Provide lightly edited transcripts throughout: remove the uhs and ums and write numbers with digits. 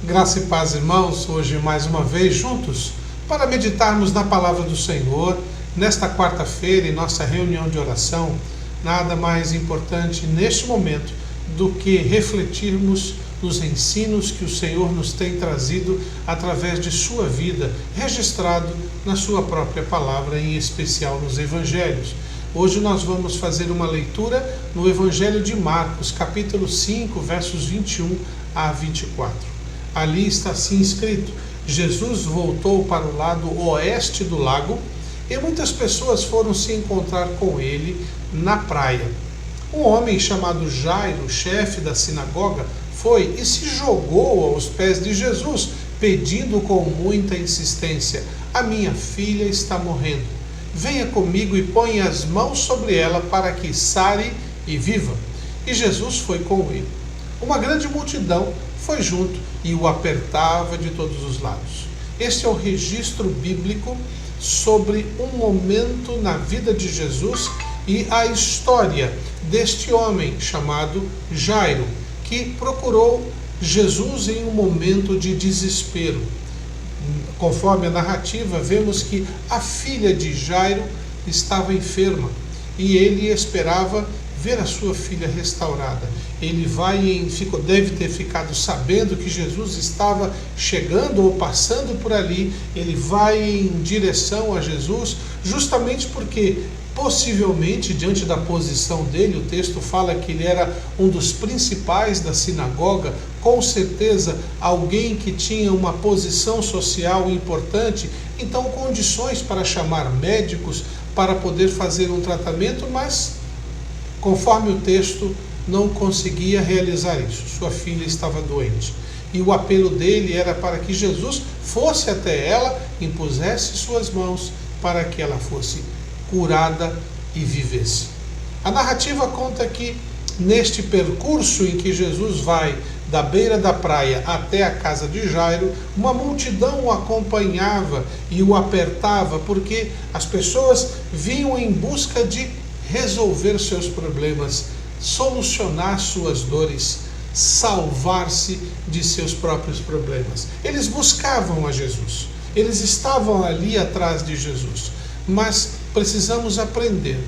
Graça e paz, irmãos, hoje mais uma vez juntos para meditarmos na palavra do Senhor. Nesta quarta-feira, em nossa reunião de oração, nada mais importante neste momento do que refletirmos nos ensinos que o Senhor nos tem trazido através de sua vida, registrado na sua própria palavra, em especial nos evangelhos. Hoje nós vamos fazer uma leitura no Evangelho de Marcos, capítulo 5, versos 21 a 24. Ali está assim escrito: Jesus voltou para o lado oeste do lago e muitas pessoas foram se encontrar com ele na praia. Um homem chamado Jairo, chefe da sinagoga, foi e se jogou aos pés de Jesus, pedindo com muita insistência: a minha filha está morrendo. Venha comigo e ponha as mãos sobre ela para que sare e viva. E Jesus foi com ele. Uma grande multidão foi junto e o apertava de todos os lados. Este é o registro bíblico sobre um momento na vida de Jesus e a história deste homem chamado Jairo, que procurou Jesus em um momento de desespero. Conforme a narrativa, vemos que a filha de Jairo estava enferma e ele esperava ver a sua filha restaurada. Ele deve ter ficado sabendo que Jesus estava chegando ou passando por ali. Ele vai em direção a Jesus, justamente porque, possivelmente, diante da posição dele, o texto fala que ele era um dos principais da sinagoga, com certeza alguém que tinha uma posição social importante, então condições para chamar médicos para poder fazer um tratamento, mas conforme o texto não conseguia realizar isso. Sua filha estava doente. E o apelo dele era para que Jesus fosse até ela, impusesse suas mãos para que ela fosse curada e vivesse. A narrativa conta que neste percurso em que Jesus vai da beira da praia até a casa de Jairo, uma multidão o acompanhava e o apertava, porque as pessoas vinham em busca de resolver seus problemas, solucionar suas dores, salvar-se de seus próprios problemas. Eles buscavam a Jesus, eles estavam ali atrás de Jesus, mas precisamos aprender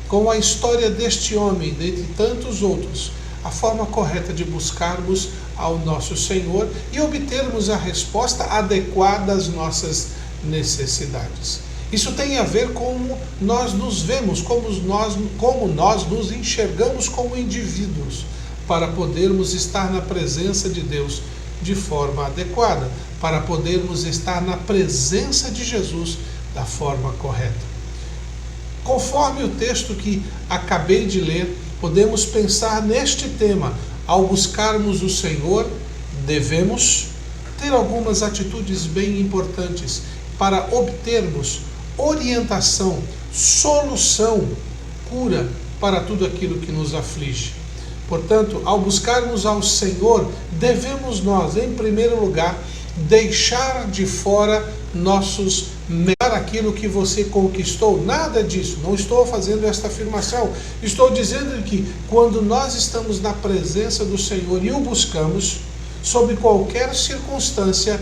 com a história deste homem, dentre tantos outros, a forma correta de buscarmos ao nosso Senhor e obtermos a resposta adequada às nossas necessidades. Isso tem a ver com como nós nos vemos, como nós nos enxergamos como indivíduos, para podermos estar na presença de Deus de forma adequada, para podermos estar na presença de Jesus da forma correta. Conforme o texto que acabei de ler, podemos pensar neste tema. Ao buscarmos o Senhor, devemos ter algumas atitudes bem importantes para obtermos orientação, solução, cura para tudo aquilo que nos aflige. Portanto, ao buscarmos ao Senhor, devemos nós, em primeiro lugar, deixar de fora aquilo que você conquistou. Nada disso, não estou fazendo esta afirmação. Estou dizendo que quando nós estamos na presença do Senhor e o buscamos, sob qualquer circunstância,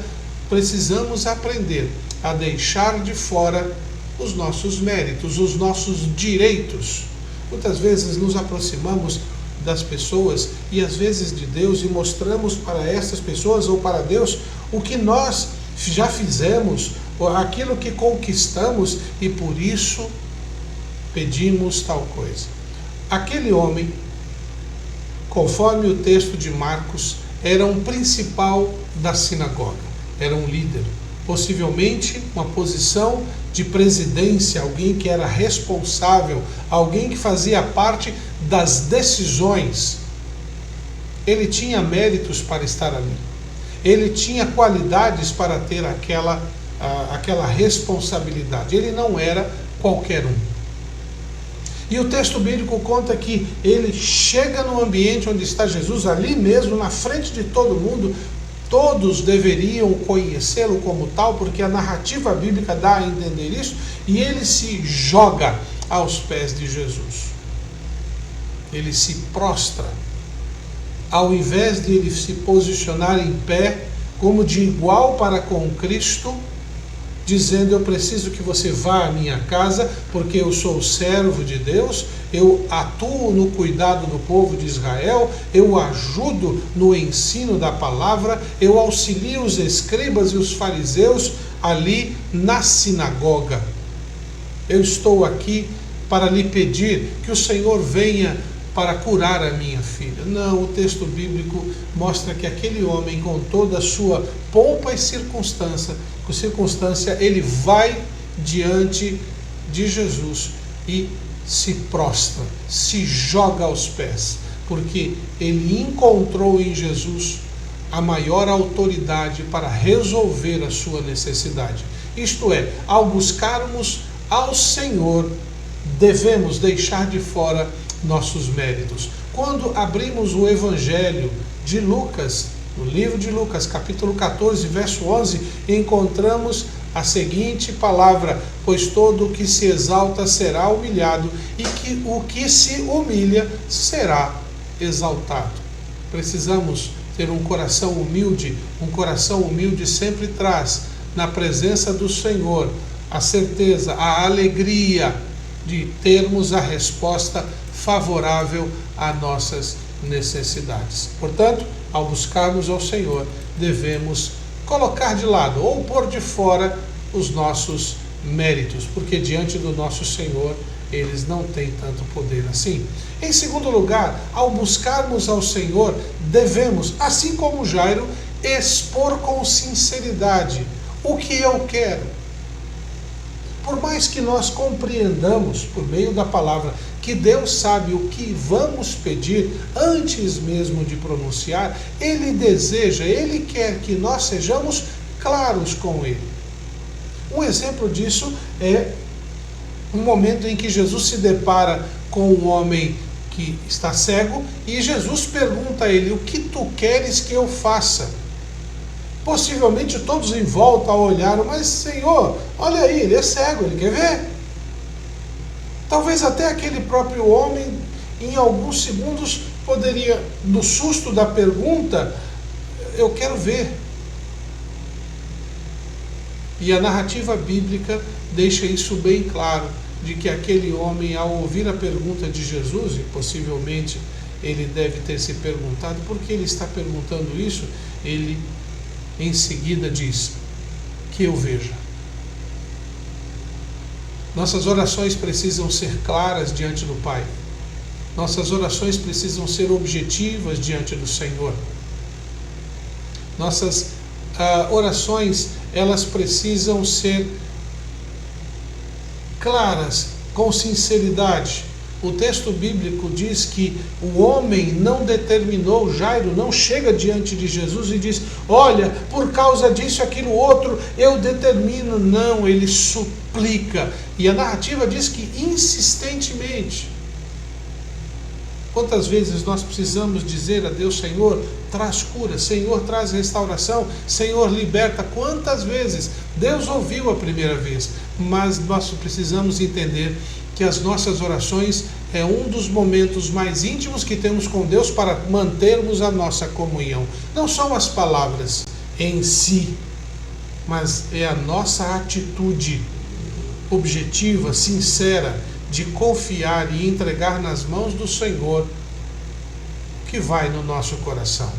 precisamos aprender a deixar de fora os nossos méritos, os nossos direitos. Muitas vezes nos aproximamos das pessoas e às vezes de Deus e mostramos para essas pessoas ou para Deus o que nós já fizemos, aquilo que conquistamos, e por isso pedimos tal coisa. Aquele homem, conforme o texto de Marcos, era um principal da sinagoga, era um líder, possivelmente uma posição de presidência, alguém que era responsável, alguém que fazia parte das decisões. Ele tinha méritos para estar ali, ele tinha qualidades para ter aquela responsabilidade. Ele não era qualquer um. E o texto bíblico conta que ele chega no ambiente onde está Jesus, ali mesmo, na frente de todo mundo. Todos deveriam conhecê-lo como tal, porque a narrativa bíblica dá a entender isso, e ele se joga aos pés de Jesus. Ele se prostra. Ao invés de ele se posicionar em pé, como de igual para com Cristo, dizendo: eu preciso que você vá à minha casa, porque eu sou servo de Deus, eu atuo no cuidado do povo de Israel, eu ajudo no ensino da palavra, eu auxilio os escribas e os fariseus ali na sinagoga. Eu estou aqui para lhe pedir que o Senhor venha para curar a minha filha. Não, o texto bíblico mostra que aquele homem, com toda a sua pompa e circunstância, ele vai diante de Jesus e se prostra, se joga aos pés, porque ele encontrou em Jesus a maior autoridade para resolver a sua necessidade. Isto é, ao buscarmos ao Senhor, devemos deixar de fora nossos méritos. Quando abrimos o Evangelho de Lucas, no livro de Lucas, capítulo 14, verso 11, encontramos a seguinte palavra: pois todo o que se exalta será humilhado, e que o que se humilha será exaltado. Precisamos ter um coração humilde. Um coração humilde sempre traz na presença do Senhor a certeza, a alegria de termos a resposta favorável a nossas necessidades. Portanto, ao buscarmos ao Senhor, devemos colocar de lado ou pôr de fora os nossos méritos, porque diante do nosso Senhor eles não têm tanto poder assim. Em segundo lugar, ao buscarmos ao Senhor, devemos, assim como Jairo, expor com sinceridade o que eu quero. Por mais que nós compreendamos, por meio da palavra, que Deus sabe o que vamos pedir antes mesmo de pronunciar, Ele deseja, Ele quer que nós sejamos claros com Ele. Um exemplo disso é um momento em que Jesus se depara com um homem que está cego e Jesus pergunta a ele: o que tu queres que eu faça? Possivelmente todos em volta olharam: mas Senhor, olha aí, ele é cego, ele quer ver. Talvez até aquele próprio homem, em alguns segundos, poderia, no susto da pergunta: eu quero ver. E a narrativa bíblica deixa isso bem claro, de que aquele homem, ao ouvir a pergunta de Jesus, e possivelmente ele deve ter se perguntado por que ele está perguntando isso, ele em seguida diz: que eu veja. Nossas orações precisam ser claras diante do Pai. Nossas orações precisam ser objetivas diante do Senhor. Nossas orações, elas precisam ser claras, com sinceridade. O texto bíblico diz que o homem não determinou, Jairo não chega diante de Jesus e diz: olha, por causa disso, aquilo, outro, eu determino. Não, ele suplica. E a narrativa diz que insistentemente. Quantas vezes nós precisamos dizer a Deus: Senhor, traz cura, Senhor, traz restauração, Senhor, liberta. Quantas vezes Deus ouviu a primeira vez, mas nós precisamos entender que as nossas orações é um dos momentos mais íntimos que temos com Deus para mantermos a nossa comunhão. Não são as palavras em si, mas é a nossa atitude objetiva, sincera, de confiar e entregar nas mãos do Senhor que vai no nosso coração.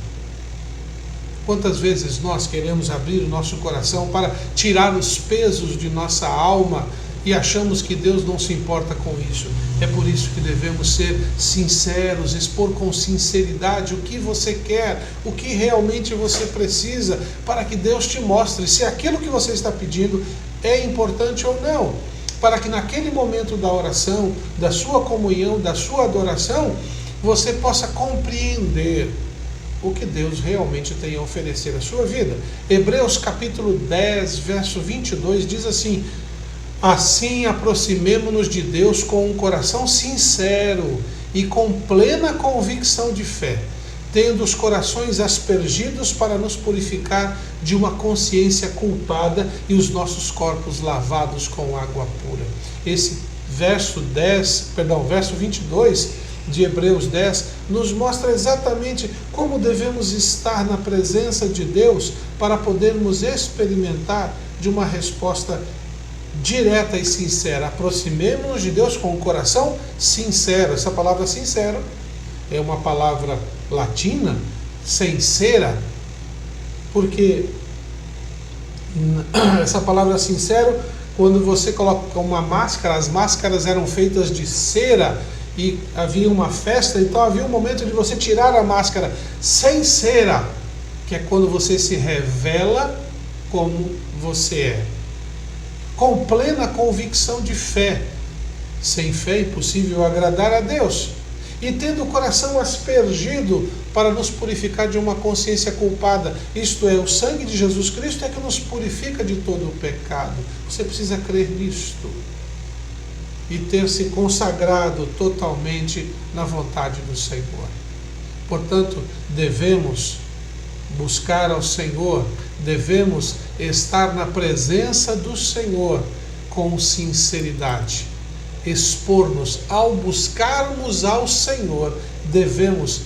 Quantas vezes nós queremos abrir o nosso coração para tirar os pesos de nossa alma e achamos que Deus não se importa com isso. É por isso que devemos ser sinceros, expor com sinceridade o que você quer, o que realmente você precisa, para que Deus te mostre se aquilo que você está pedindo é importante ou não. Para que naquele momento da oração, da sua comunhão, da sua adoração, você possa compreender o que Deus realmente tem a oferecer à sua vida. Hebreus capítulo 10, verso 22 diz assim: assim aproximemo-nos de Deus com um coração sincero e com plena convicção de fé, tendo os corações aspergidos para nos purificar de uma consciência culpada e os nossos corpos lavados com água pura. Esse verso 22 de Hebreus 10 nos mostra exatamente como devemos estar na presença de Deus para podermos experimentar de uma resposta direta e sincera. Aproximemo-nos de Deus com o coração sincero. Essa palavra sincero é uma palavra latina, sincera, porque essa palavra sincero, quando você coloca uma máscara, as máscaras eram feitas de cera e havia uma festa, então havia um momento de você tirar a máscara sem cera, que é quando você se revela como você é, com plena convicção de fé. Sem fé é impossível agradar a Deus. E tendo o coração aspergido para nos purificar de uma consciência culpada, isto é, o sangue de Jesus Cristo é que nos purifica de todo o pecado. Você precisa crer nisto e ter se consagrado totalmente na vontade do Senhor. Portanto, devemos buscar ao Senhor, devemos estar na presença do Senhor com sinceridade. Expor-nos, ao buscarmos ao Senhor, devemos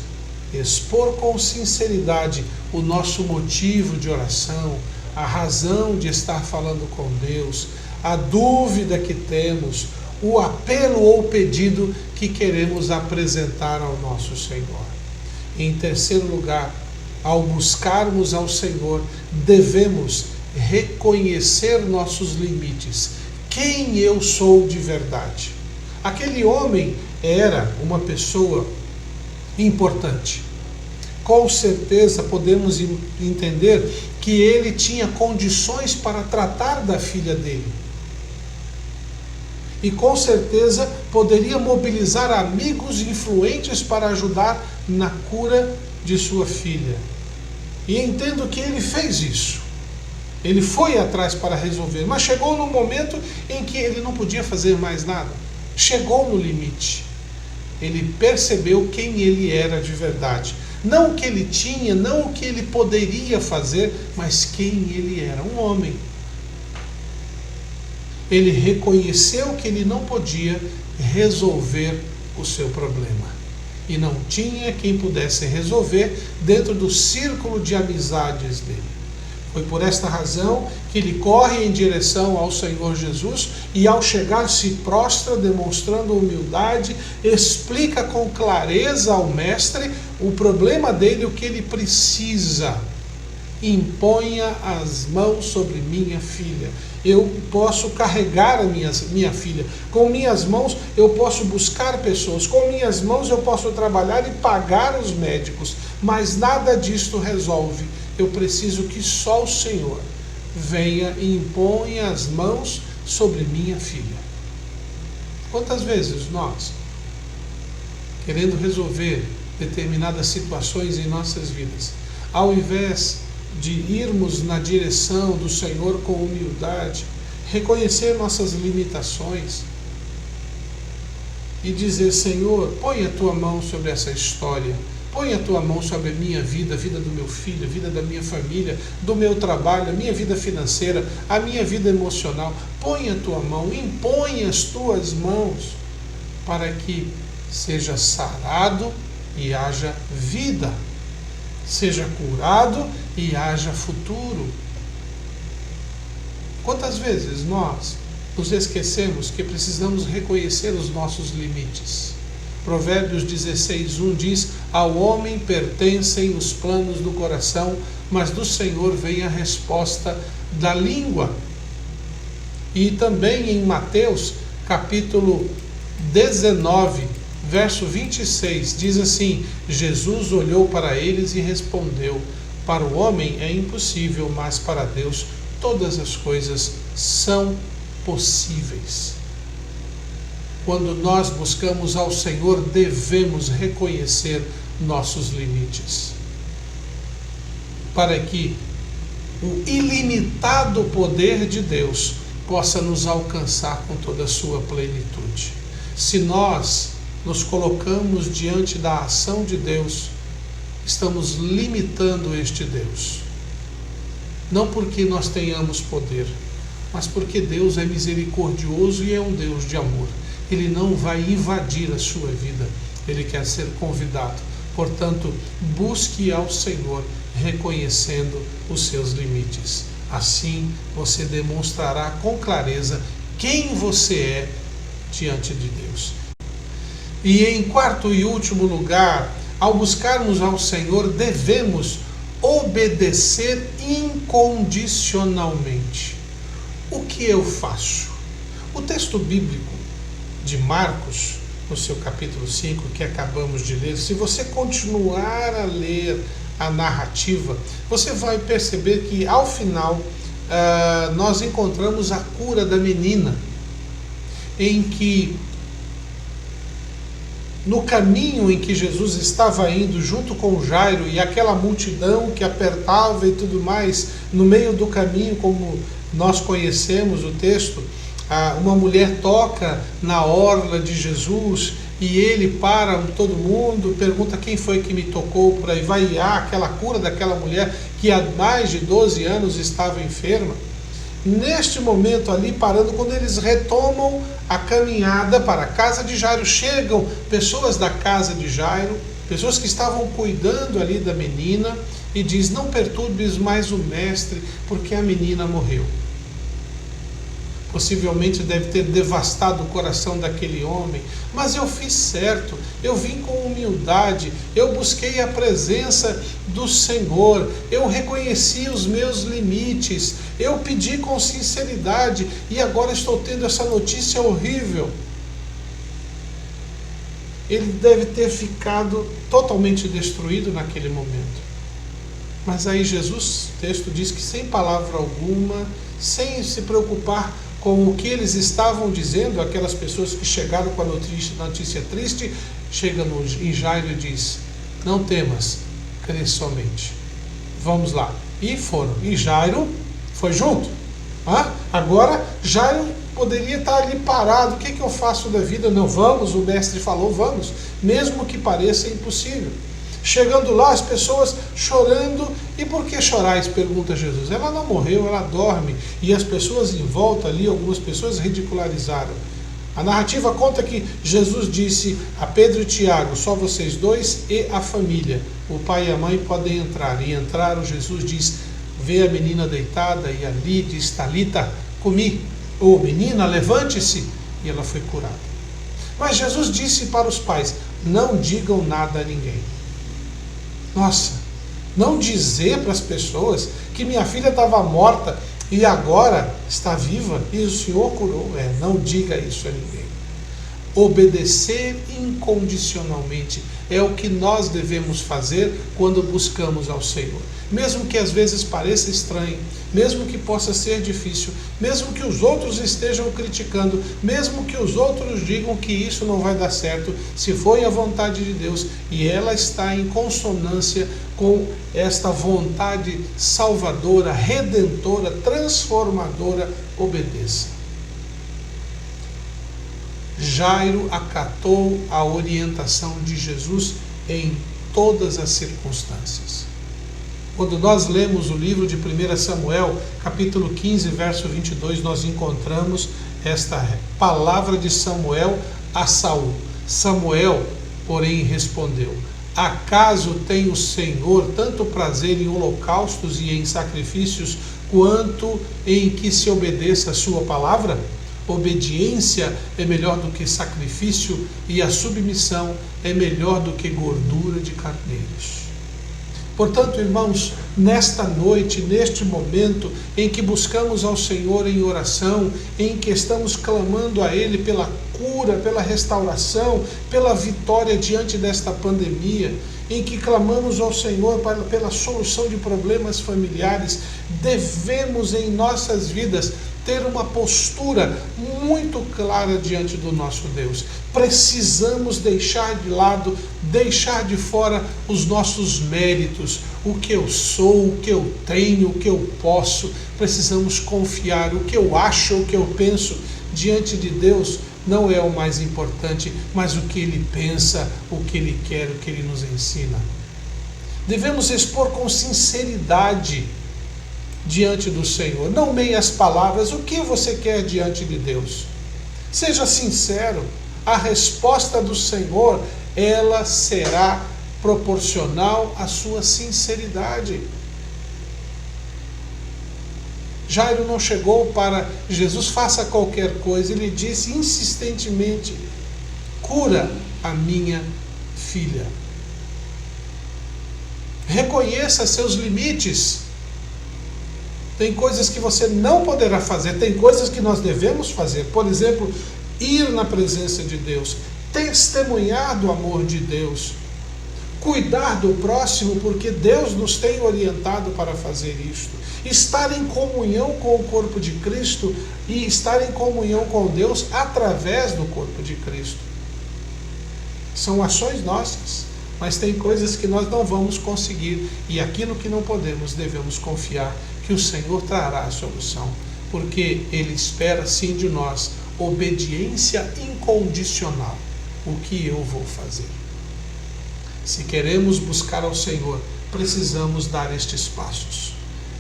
expor com sinceridade o nosso motivo de oração, a razão de estar falando com Deus, a dúvida que temos, o apelo ou pedido que queremos apresentar ao nosso Senhor. Em terceiro lugar, ao buscarmos ao Senhor, devemos reconhecer nossos limites. Quem eu sou de verdade? Aquele homem era uma pessoa importante. Com certeza podemos entender que ele tinha condições para tratar da filha dele. E com certeza poderia mobilizar amigos influentes para ajudar na cura de sua filha. E entendo que ele fez isso. Ele foi atrás para resolver, mas chegou num momento em que ele não podia fazer mais nada. Chegou no limite. Ele percebeu quem ele era de verdade. Não o que ele tinha, não o que ele poderia fazer, mas quem ele era, um homem. Ele reconheceu que ele não podia resolver o seu problema. E não tinha quem pudesse resolver dentro do círculo de amizades dele. Foi por esta razão que ele corre em direção ao Senhor Jesus e, ao chegar, se prostra, demonstrando humildade, explica com clareza ao mestre o problema dele, o que ele precisa. Imponha as mãos sobre minha filha. Eu posso carregar a minha filha. Com minhas mãos eu posso buscar pessoas. Com minhas mãos eu posso trabalhar e pagar os médicos. Mas nada disto resolve. Eu preciso que só o Senhor venha e imponha as mãos sobre minha filha. Quantas vezes nós, querendo resolver determinadas situações em nossas vidas, ao invés de irmos na direção do Senhor com humildade, reconhecer nossas limitações e dizer: Senhor, põe a tua mão sobre essa história, põe a tua mão sobre a minha vida, a vida do meu filho, a vida da minha família, do meu trabalho, a minha vida financeira, a minha vida emocional. Põe a tua mão, impõe as tuas mãos para que seja sarado e haja vida, seja curado e haja futuro. Quantas vezes nós nos esquecemos que precisamos reconhecer os nossos limites? Provérbios 16:1 diz: ao homem pertencem os planos do coração, mas do Senhor vem a resposta da língua. E também em Mateus capítulo 19, verso 26, diz assim: Jesus olhou para eles e respondeu: para o homem é impossível, mas para Deus todas as coisas são possíveis. Quando nós buscamos ao Senhor, devemos reconhecer nossos limites, para que o ilimitado poder de Deus possa nos alcançar com toda a sua plenitude. Se nós nos colocamos diante da ação de Deus, estamos limitando este Deus. Não porque nós tenhamos poder, mas porque Deus é misericordioso e é um Deus de amor. Ele não vai invadir a sua vida, ele quer ser convidado. Portanto, busque ao Senhor reconhecendo os seus limites. Assim você demonstrará com clareza quem você é diante de Deus. E em quarto e último lugar, ao buscarmos ao Senhor, devemos obedecer incondicionalmente. O que eu faço? O texto bíblico de Marcos, no seu capítulo 5, que acabamos de ler, se você continuar a ler a narrativa, você vai perceber que ao final nós encontramos a cura da menina, em que no caminho em que Jesus estava indo junto com Jairo e aquela multidão que apertava e tudo mais, no meio do caminho, como nós conhecemos o texto, uma mulher toca na orla de Jesus e ele para todo mundo, pergunta quem foi que me tocou, por aí vai, e há aquela cura daquela mulher que há mais de 12 anos estava enferma. Neste momento ali, parando, quando eles retomam a caminhada para a casa de Jairo, chegam pessoas da casa de Jairo, pessoas que estavam cuidando ali da menina, e diz: não perturbes mais o mestre, porque a menina morreu. Possivelmente deve ter devastado o coração daquele homem, mas eu fiz certo, eu vim com humildade, eu busquei a presença do Senhor, eu reconheci os meus limites, eu pedi com sinceridade e agora estou tendo essa notícia horrível. Ele deve ter ficado totalmente destruído naquele momento. Mas aí Jesus, o texto diz que sem palavra alguma, sem se preocupar com o que eles estavam dizendo, aquelas pessoas que chegaram com a notícia triste, chega em Jairo e diz: não temas, crê somente. Vamos lá. E foram. E Jairo foi junto. Agora Jairo poderia estar ali parado. O que eu faço da vida? Não, vamos, o mestre falou, vamos, mesmo que pareça impossível. Chegando lá, as pessoas chorando. E por que chorais? Pergunta Jesus. Ela não morreu, ela dorme. E as pessoas em volta ali, algumas pessoas ridicularizaram. A narrativa conta que Jesus disse a Pedro e Tiago: só vocês dois e a família, o pai e a mãe podem entrar. E entraram. Jesus diz: vê a menina deitada, e ali diz: Talita cumi, ou menina, levante-se. E ela foi curada. Mas Jesus disse para os pais: não digam nada a ninguém. Nossa, não dizer para as pessoas que minha filha estava morta e agora está viva e o Senhor curou. Não diga isso a ninguém. Obedecer incondicionalmente é o que nós devemos fazer quando buscamos ao Senhor. Mesmo que às vezes pareça estranho, mesmo que possa ser difícil, mesmo que os outros estejam criticando, mesmo que os outros digam que isso não vai dar certo, se foi a vontade de Deus e ela está em consonância com esta vontade salvadora, redentora, transformadora, obedeça. Jairo acatou a orientação de Jesus em todas as circunstâncias. Quando nós lemos o livro de 1 Samuel, capítulo 15, verso 22, nós encontramos esta palavra de Samuel a Saul. Samuel, porém, respondeu: acaso tem o Senhor tanto prazer em holocaustos e em sacrifícios, quanto em que se obedeça a sua palavra? Obediência é melhor do que sacrifício, e a submissão é melhor do que gordura de carneiros. Portanto, irmãos, nesta noite, neste momento em que buscamos ao Senhor em oração, em que estamos clamando a Ele pela cura, pela restauração, pela vitória diante desta pandemia, em que clamamos ao Senhor pela solução de problemas familiares, devemos em nossas vidas ter uma postura muito clara diante do nosso Deus. Precisamos deixar de lado, deixar de fora os nossos méritos, o que eu sou, o que eu tenho, o que eu posso. Precisamos confiar. O que eu acho, o que eu penso diante de Deus não é o mais importante, mas o que Ele pensa, o que Ele quer, o que Ele nos ensina. Devemos expor com sinceridade diante do Senhor, não meias palavras. O que você quer diante de Deus? Seja sincero. A resposta do Senhor ela será proporcional à sua sinceridade. Jairo não chegou para Jesus, faça qualquer coisa. Ele disse insistentemente: cura a minha filha. Reconheça seus limites. Tem coisas que você não poderá fazer, tem coisas que nós devemos fazer. Por exemplo, ir na presença de Deus, testemunhar do amor de Deus, cuidar do próximo, porque Deus nos tem orientado para fazer isto. Estar em comunhão com o corpo de Cristo e estar em comunhão com Deus através do corpo de Cristo. São ações nossas, mas tem coisas que nós não vamos conseguir, e aquilo que não podemos, devemos confiar que o Senhor trará a solução, porque Ele espera sim de nós obediência incondicional. O que eu vou fazer? Se queremos buscar ao Senhor, precisamos dar estes passos.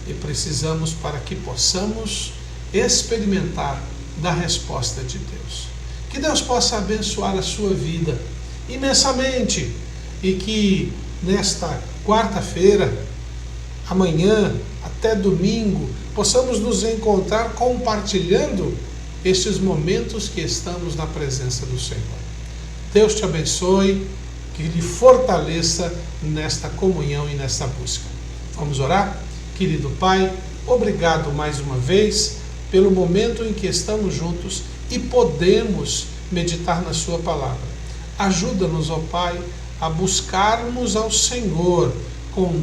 E precisamos para que possamos experimentar da resposta de Deus. Que Deus possa abençoar a sua vida imensamente. E que nesta quarta-feira, amanhã, até domingo, possamos nos encontrar compartilhando estes momentos que estamos na presença do Senhor. Deus te abençoe, que lhe fortaleça nesta comunhão e nesta busca. Vamos orar? Querido Pai, obrigado mais uma vez pelo momento em que estamos juntos e podemos meditar na Sua palavra. Ajuda-nos, ó Pai, a buscarmos ao Senhor com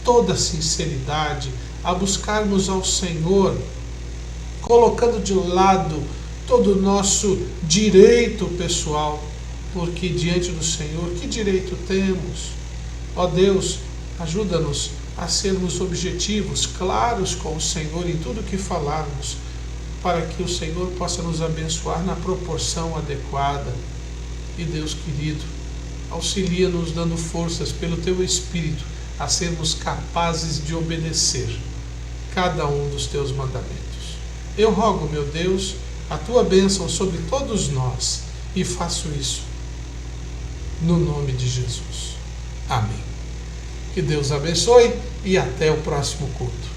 toda sinceridade, a buscarmos ao Senhor colocando de lado todo o nosso direito pessoal, porque diante do Senhor, que direito temos? Ó Deus, ajuda-nos a sermos objetivos, claros com o Senhor em tudo que falarmos, para que o Senhor possa nos abençoar na proporção adequada. E Deus querido, auxilia-nos dando forças pelo Teu Espírito a sermos capazes de obedecer cada um dos Teus mandamentos. Eu rogo, meu Deus, a Tua bênção sobre todos nós e faço isso no nome de Jesus. Amém. Que Deus abençoe e até o próximo culto.